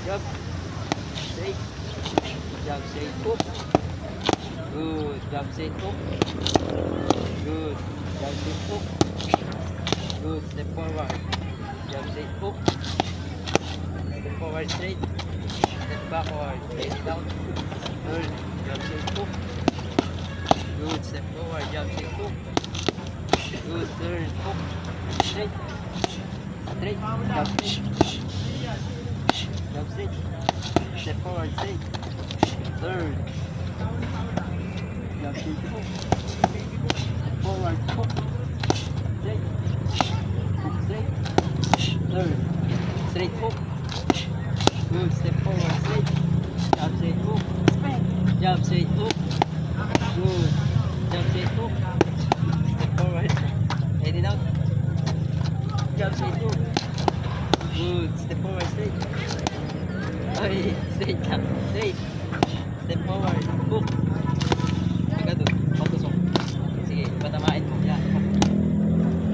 Jump. Straight. Jump straight hook. Good. Jump straight hook. Good. Jump straight hook. Good. Step forward. Jump straight hook. Step forward straight. Step backward. Straight down. Turn. Jump straight hook. Good. Step forward. Jump straight hook. Good. Turn. Hook. Straight. Straight. Jump straight. Jump straight. Step forward straight. Turn. Jump straight hook. Step forward hook. Straight. Hook straight. Turn. Straight hook. Good. Step forward straight. Jump straight hook. Jump straight hook. Good. Jump straight hook. Step forward. Head it out. Jump straight hook. Good. Step forward straight. Okay, straight jump. Straight.